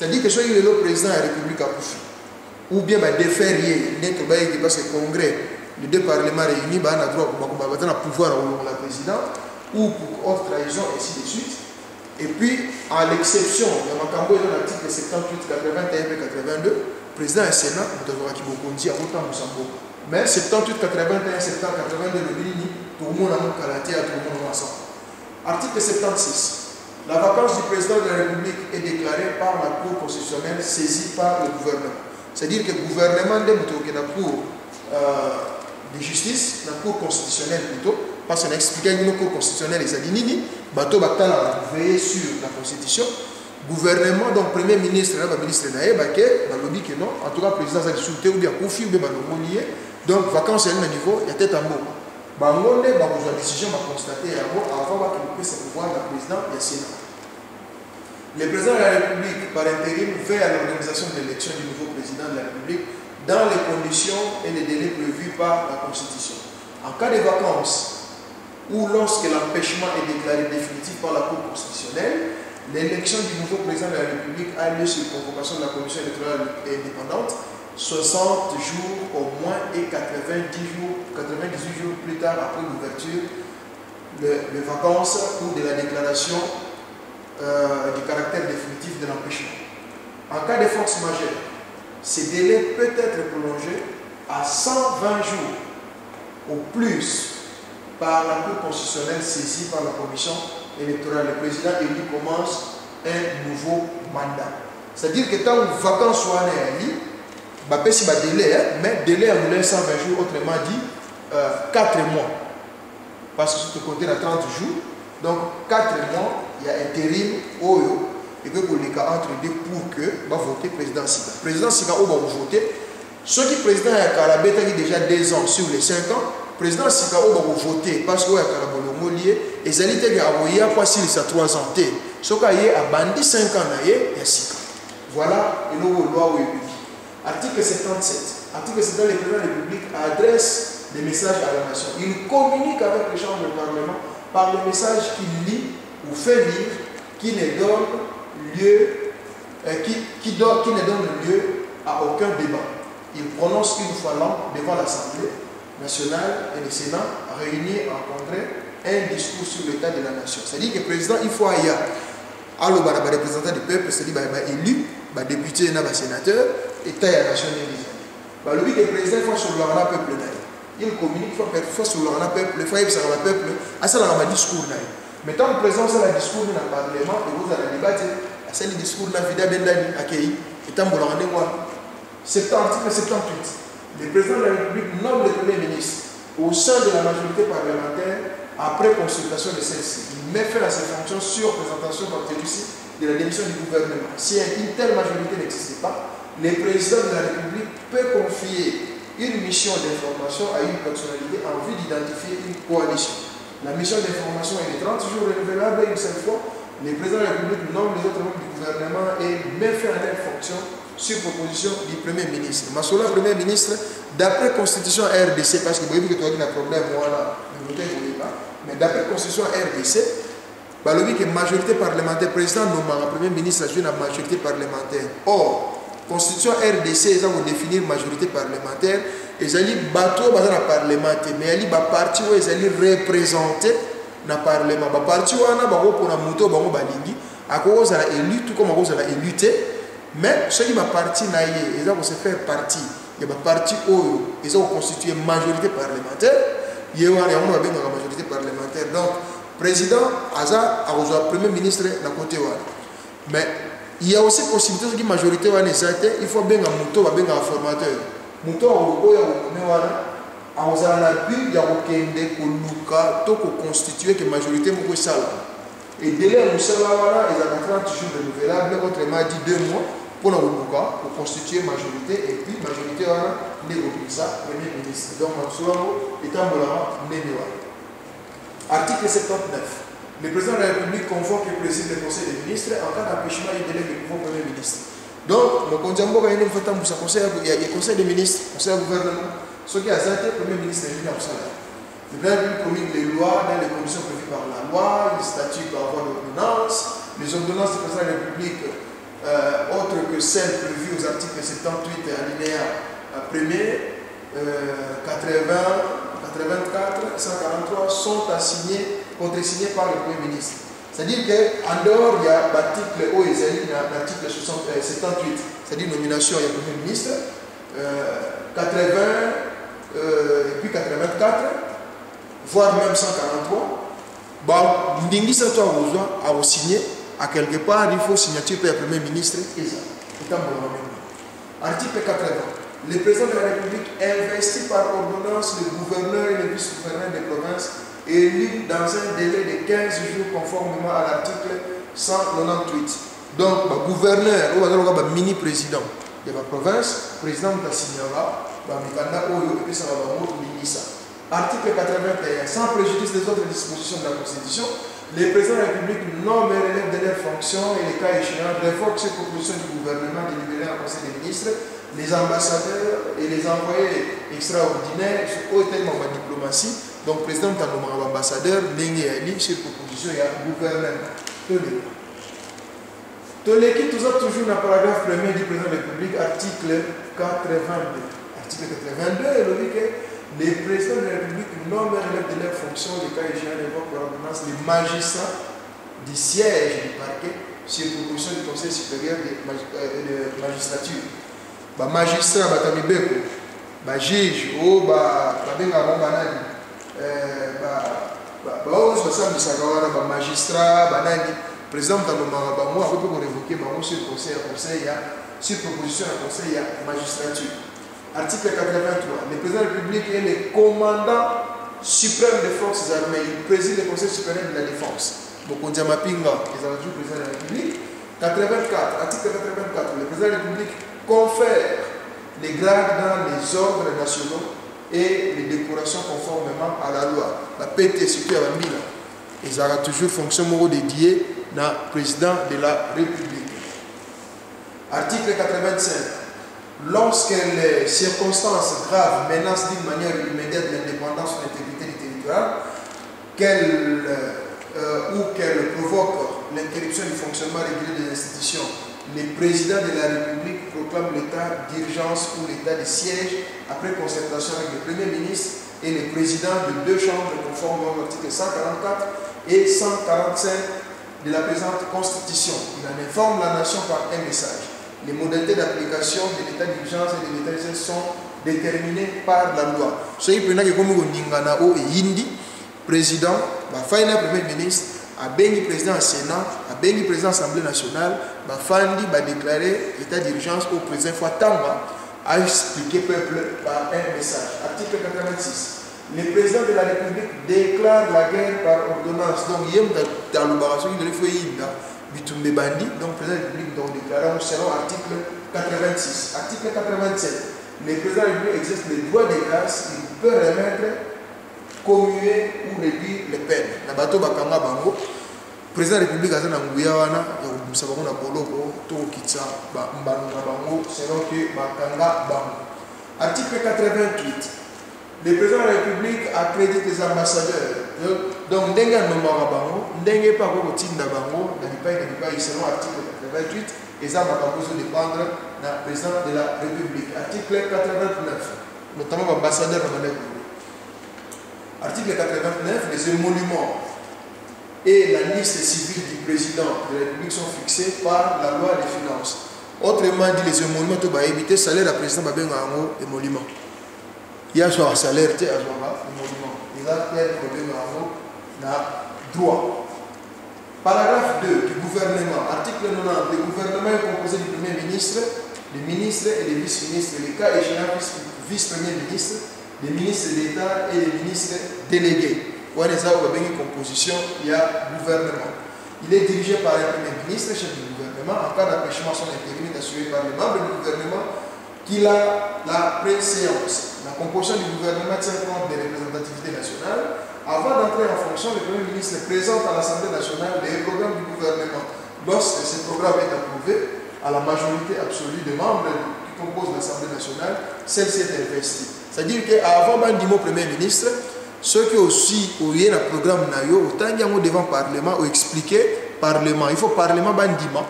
C'est-à-dire que soit il est le président de la République à Koufi, ou bien déférier, parce que le Congrès, les deux parlements réunis, on a droit à pouvoir au la présidente, ou pour haute trahison, et ainsi de suite. Et puis, à l'exception, il y a l'article 78, 81 et 82, le président du Sénat, mais 78, 81, 82, tout le monde a un caractère, tout le monde ensemble. Article 76. La vacance du président de la République est déclarée par la Cour constitutionnelle saisie par le gouvernement. C'est-à-dire que le gouvernement de la Cour de justice, la Cour constitutionnelle plutôt, parce qu'on a expliqué que la Cour constitutionnelle, les Adinini, bateau va veiller sur la Constitution. Gouvernement, donc Premier ministre, ministre Naé, lobby que non, en tout cas, le président a dit ou bien Koufi ou bien lié. Donc, vacances, il y a un niveau, il y a tête en mot. Bangonde, la décision va constater avant qu'il puisse pouvoir le président et le Sénat. Le président de la République, par intérim, veille à l'organisation de l'élection du nouveau président de la République dans les conditions et les délais prévus par la Constitution. En cas de vacances ou lorsque l'empêchement est déclaré définitif par la Cour constitutionnelle, l'élection du nouveau président de la République a lieu sur convocation de la Commission électorale indépendante 60 jours au moins et 98 jours plus tard après l'ouverture de vacances ou de la déclaration du caractère définitif de l'empêchement. En cas de force majeure, ce délai peut être prolongé à 120 jours au plus par la Cour constitutionnelle saisie par la Commission électorale. Le président élu commence un nouveau mandat. C'est-à-dire que tant que vacances soient élites, si délai, mais délai à 120 jours, autrement dit 4 mois. Parce que si tu comptes à 30 jours, donc 4 mois, il y a intérim, et que pour les cas entre deux pour que va voter président Sika. Président Sika, on va voter. Ceux qui président à Karabé, qui déjà 2 ans sur les 5 ans, président Sika, on va voter parce que Karabolo lié, et Zalité qui a passé les 3 ans. Ce qui a bandi 5 ans, il y a Sika. Voilà le loi où il dit. Article 77. Article 77, le président de la République adresse des messages à la nation. Il communique avec les chambres du Parlement par le message qu'il lit ou fait lire qui ne donne lieu, à aucun débat. Il prononce une fois l'an devant l'Assemblée nationale et le Sénat réunis en congrès un discours sur l'état de la nation. C'est-à-dire que le président, il faut aller à représentant du peuple, c'est-à-dire élu, député et sénateur, et taille à la nation de le but du président, il faut sur le peuple. Il communique, il faut sur le peuple, il faut sur le peuple, à ça, il y a un discours. Mais tant que le président a un discours dans le Parlement, et vous allez débattre, c'est le discours de la Vida Bendani, accueilli, et tant que vous l'avez c'est article 78. Le président de la République nomme le Premier ministre au sein de la majorité parlementaire après consultation de celle-ci. Il met fin à ses fonctions sur présentation par celui-ci de la démission du gouvernement. Si une telle majorité n'existe pas, le président de la République peut confier une mission d'information à une personnalité en vue d'identifier une coalition. La mission d'information est de 30 jours renouvelable une seule fois. Le président de la République nomme les autres membres du gouvernement et met fin à leur fonction sur proposition du Premier ministre. Massoula, Premier ministre, d'après Constitution RDC, parce que vous voyez que tu as un problème, voilà, mais d'après Constitution RDC, il y a une majorité parlementaire, président nommant le Premier ministre à la majorité parlementaire. Or, Constitution RDC, ils ont définir majorité parlementaire, ils ont dit bateau dans le Parlement, mais ils ont parti où ils ont représenté dans le Parlement. Le parti où ils ont été à cause de l'élu, tout comme à cause de l'élu. Mais ceux qui sont partis, ils ont se faire partie. Il y a parti où ils ont constitué une majorité parlementaire. Il y a une majorité parlementaire. Donc, le président Aza a reçu le Premier ministre d'un côté. Mais il y a aussi la possibilité que la majorité il faut bien un formateur. Mouton a but de constituer la majorité. Et délai à Moussala, ils ont 30 jours renouvelables, autrement dit 2 mois pour constituer majorité, et puis majorité négocier ça, Premier ministre. Donc, Mansoulamo est en Article 79. Le président de la République convoque et préside le Conseil des ministres en cas d'empêchement et délai du nouveau Premier ministre. Donc, le Conseil des ministres, Conseil du gouvernement, ce qui a été Premier ministre est venu à Moussala. Le président promulgue les lois dans les conditions prévues par la loi, les statuts par voie d'ordonnance, les ordonnances du président de la République, autres celles prévues aux articles 78 alinéa 1er, 80, 84, 143 sont assignés, contresignés par le Premier ministre. C'est-à-dire qu'en dehors, il y a l'article l'article 78, c'est-à-dire nomination du Premier ministre, 80 et puis 84, voire même 143. Ndingi ça toi à signer à quelque part, il faut signature par le Premier ministre. Article 80. Le président de la République investit par ordonnance le gouverneur et le vice-gouverneur des provinces élus dans un délai de 15 jours conformément à l'article 198. Donc, le gouverneur ou le mini-président de la province, le président de la signera, article 81. Sans préjudice des autres dispositions de la Constitution, les présidents de la République nomment et relèvent de leurs fonctions et les cas échéants révoquent ces propositions du gouvernement délibérées en Conseil des ministres, les ambassadeurs et les envoyés extraordinaires au terme de la diplomatie. Donc, le président de l'ambassadeur, n'est sur proposition, il y a un gouvernement. Toleki, toujours dans le paragraphe 1er du président de la République, article 82. Article 82, il dit que les présidents de la République nomment et relèvent de leurs fonctions, les cas échéants révoquent par ordonnance les magistrats du siège du parquet sur proposition du Conseil supérieur de magistrature. Les magistrats, les juges, président de la révoquer sur proposition du conseil de magistrature. Article 83. Le président de la République est le commandant suprême des forces armées. Il préside le Conseil supérieur de la défense. Bokondia Mapinga, les adjoints du président de la République. 84. Article 84. Le président de la République confère les grades dans les ordres nationaux et les décorations conformément à la loi. La PT, surtout à Bambila. Ils auront toujours fonction dédiée dans le président de la République. Article 85. Lorsque les circonstances graves menacent d'une manière immédiate l'indépendance ou l'intégrité du territoire, qu'elles provoquent l'interruption du fonctionnement régulier des institutions, le président de la République proclame l'état d'urgence ou l'état de siège après concertation avec le Premier ministre et le président de deux chambres conformément aux articles 144 et 145 de la présente Constitution. Il en informe la nation par un message. Les modalités d'application de l'état d'urgence et de l'état de siège sont déterminées par la loi. Ce qui est le président, le Premier ministre, le président du Sénat, le président de l'Assemblée nationale, a déclaré l'état d'urgence au président Fatamba a expliqué au peuple par un message. Article 86. Le président de la République déclare la guerre par ordonnance. Donc, il y a dans l'opération de l'Efoïda, Bitumbe Bandi, donc le président de la République déclaré selon l'article 86. Article 87. Le président de la République exerce le droit de grâce, il peut remettre, commuer ou réduire les peines. Le bateau Bakanga Bango, le président de la République a dit que article 88. Le président de la République accrédite les ambassadeurs. Donc, dès qu'il y a un bango, dès qu'il y a un bango, selon l'article 88, les ambassadeurs doivent dépendre du président de la République. Article 89, notamment l'ambassadeur de la République. Article 89, les émoluments et la liste civile du président de la République sont fixés par la loi des finances. Autrement dit, les émoluments doivent éviter le salaire du président de l'émolument. Il y a un salaire, il y a un émolument. Il y a un droit. Paragraphe 2 du gouvernement. Article 90. Le gouvernement est composé du Premier ministre, des ministres et des vice-ministres. Les cas échéants, vice-premier ministre, des ministres d'État et des ministres délégués. Pour les une composition, il y a gouvernement. Il est dirigé par un Premier ministre, chef du gouvernement. En cas d'empêchement, son intérim est assuré par les membres du gouvernement qu'il a la préséance. La composition du gouvernement tient compte des représentativités nationales. Avant d'entrer en fonction, le Premier ministre présente à l'Assemblée nationale les programmes du gouvernement. Lorsque ce programme est approuvé à la majorité absolue des membres qui composent l'Assemblée nationale, celle-ci est investie. C'est-à-dire qu'avant de dire au Premier ministre, ceux qui aussi ont eu un programme, autant devant le Parlement, ont expliqué Parlement. Il faut Parlement bandiment.